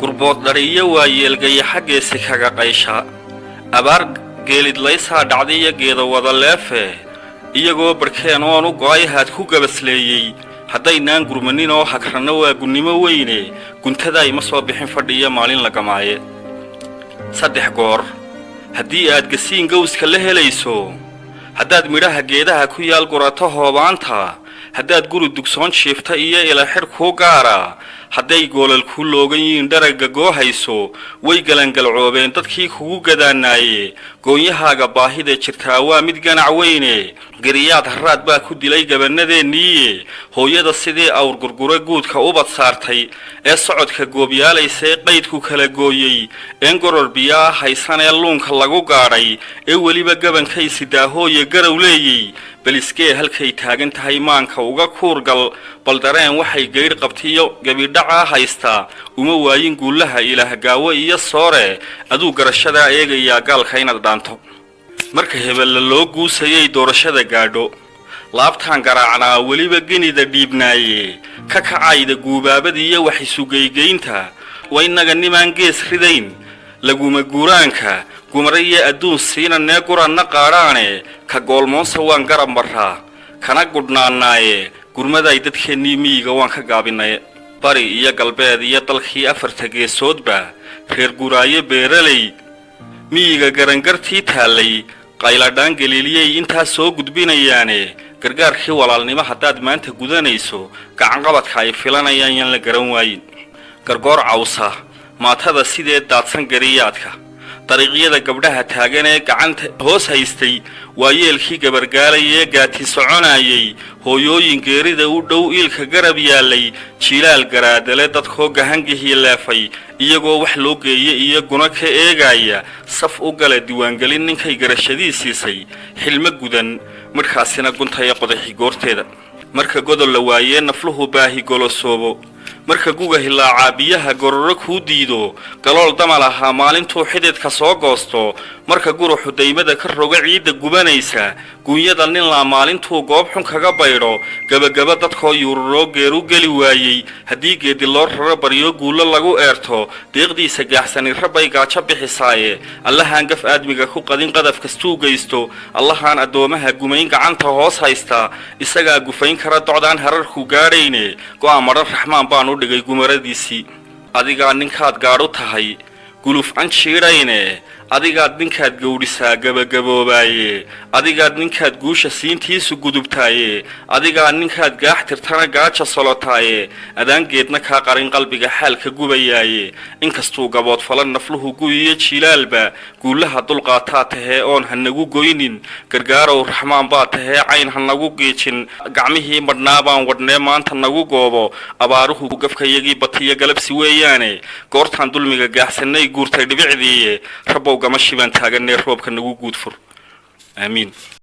قربات درية ويلقي حق سكاكا قيشا أبار قيلد ليسا دعدية قيدة وضلافة إيقو بركينوانو قايهات كوكا بسليي haddaynan gurmanin oo hakrana waa gunnimo weyne guntada ay ma soo bixin fadhiya maalin la gamaaye saddex goor haddii aad gasiin gowska la helayso haddaad midhaha geedaha ku yaal gurato hoobaanta haddaad guri dugsoon shiifta iyo ila xir ku gaara hadday goolal ku loogan yihiin daraga goohayso way galangalcoobeen dadkii kugu gadaanaaye goonyahaaga baahida jirtaa waa mid ganac weyne gariyaad haraad baa ku dilay gabanadeenniiye hooyada sidii awr gurgure guudka ubad saartay ee socodka goobyaalaysa qaydku kala gooyey een goror biyaa haysan ee luunka lagu gaadhay ee weliba gabankaysi daahooye garow leeyey baliskee halkay taagan tahay maanka uga kuurgal bal dareen waxay geydh qabtiyo gabidhaca haystaa uma waayin guulaha ilaah gaawo iyo soore aduu garashada eegayaa gaalka inaad dhaanto marka hebel loo guusayay doorashada gaadho laabtaan garaacnaa weliba genida dhiibnaaye ka kacayda guubaabadiiyo wax isugeygeynta waa inaga nimaan gees ridayn laguma guuraanka gumariya adduun siinanee guranna qaadhaane ka goolmoonsa waan garab marraa kana gudhnaannaaye gurmaday dadkeennii miyiga waan ka gaabinaye bari iyo galbeed iyo dalkii afarta geesoodba reer guraaye beeraley miyiga garangartii taallay qayladhaan galiiliyey intaas soo gudbinayaane gargaarkii walaalnimo haddaad maanta gudanayso gacanqabadka ay filanayaan yaan la garan waayin gargoor cawsa maatada sidee daadsan gariyaadka dariiqyada gabdhaha taagan ee gacanta hoos haystay waa yeelkii gabargaalayee gaati soconayay hooyooyin geerida u dhow iilka garab yaalay jilaal garaadale dadkoo gahangihii leefay iyagoo wax loo geeyay iyo guna ka eegaya saf u gala diiwaangelin ninkay garashadiisiisay xilmo gudan markaasina guntaya qodaxi goorteeda marka godol la waayee nafluhu baahi golosoobo marka guga hilaaca biyaha gororo ku diido galool damal ahaa maalintuu xididka soo goosto marka guruxu daymada ka roga ciidda gubanaysa guunyada nin la maalintuu goob xun kaga baydho gabagaba dadkoo yuururo geeru geli waayey haddii geedi loo raro baryo guulo lagu eerto deeqdiisa gaaxsani rabbay gaajo bixisaaye allahaan gaf aadmiga ku qadin qadaf kastuu geysto allahaan addoomaha gumayn gacanta hoos haysta isagaa gufayn kara docdaan hararku gaadhayne go'aan madhan raxmaan baan u dhigay gumaradiisii adigaa ninkaad gaadhu tahay guluf an jiidhayne adigaad ninkaad gowdhisaa gabagaboobaye adigaad ninkaad guusha siintiisu gudubtaaye adigaad ninkaad gaax tirtana gaaja solotaaye adaangeedna kaa qarin qalbiga xaalka gubayaaye inkastuu gabood falan nafluhu guyiyo jilaalba guulaha dulqaataa tahee oon hanagu goynin gargaarow raxmaan baa tahee cayn hanagu geejin gacmihii madhnaa baan wadhnee maanta nagu goobo abaaruhu gafkayagii batiyo galabsi weeyaane goortaan dulmiga gaaxsanay guurtay dhibicdiiye rabbow gama shibaan taaganee roobka nagu guud fur aamiin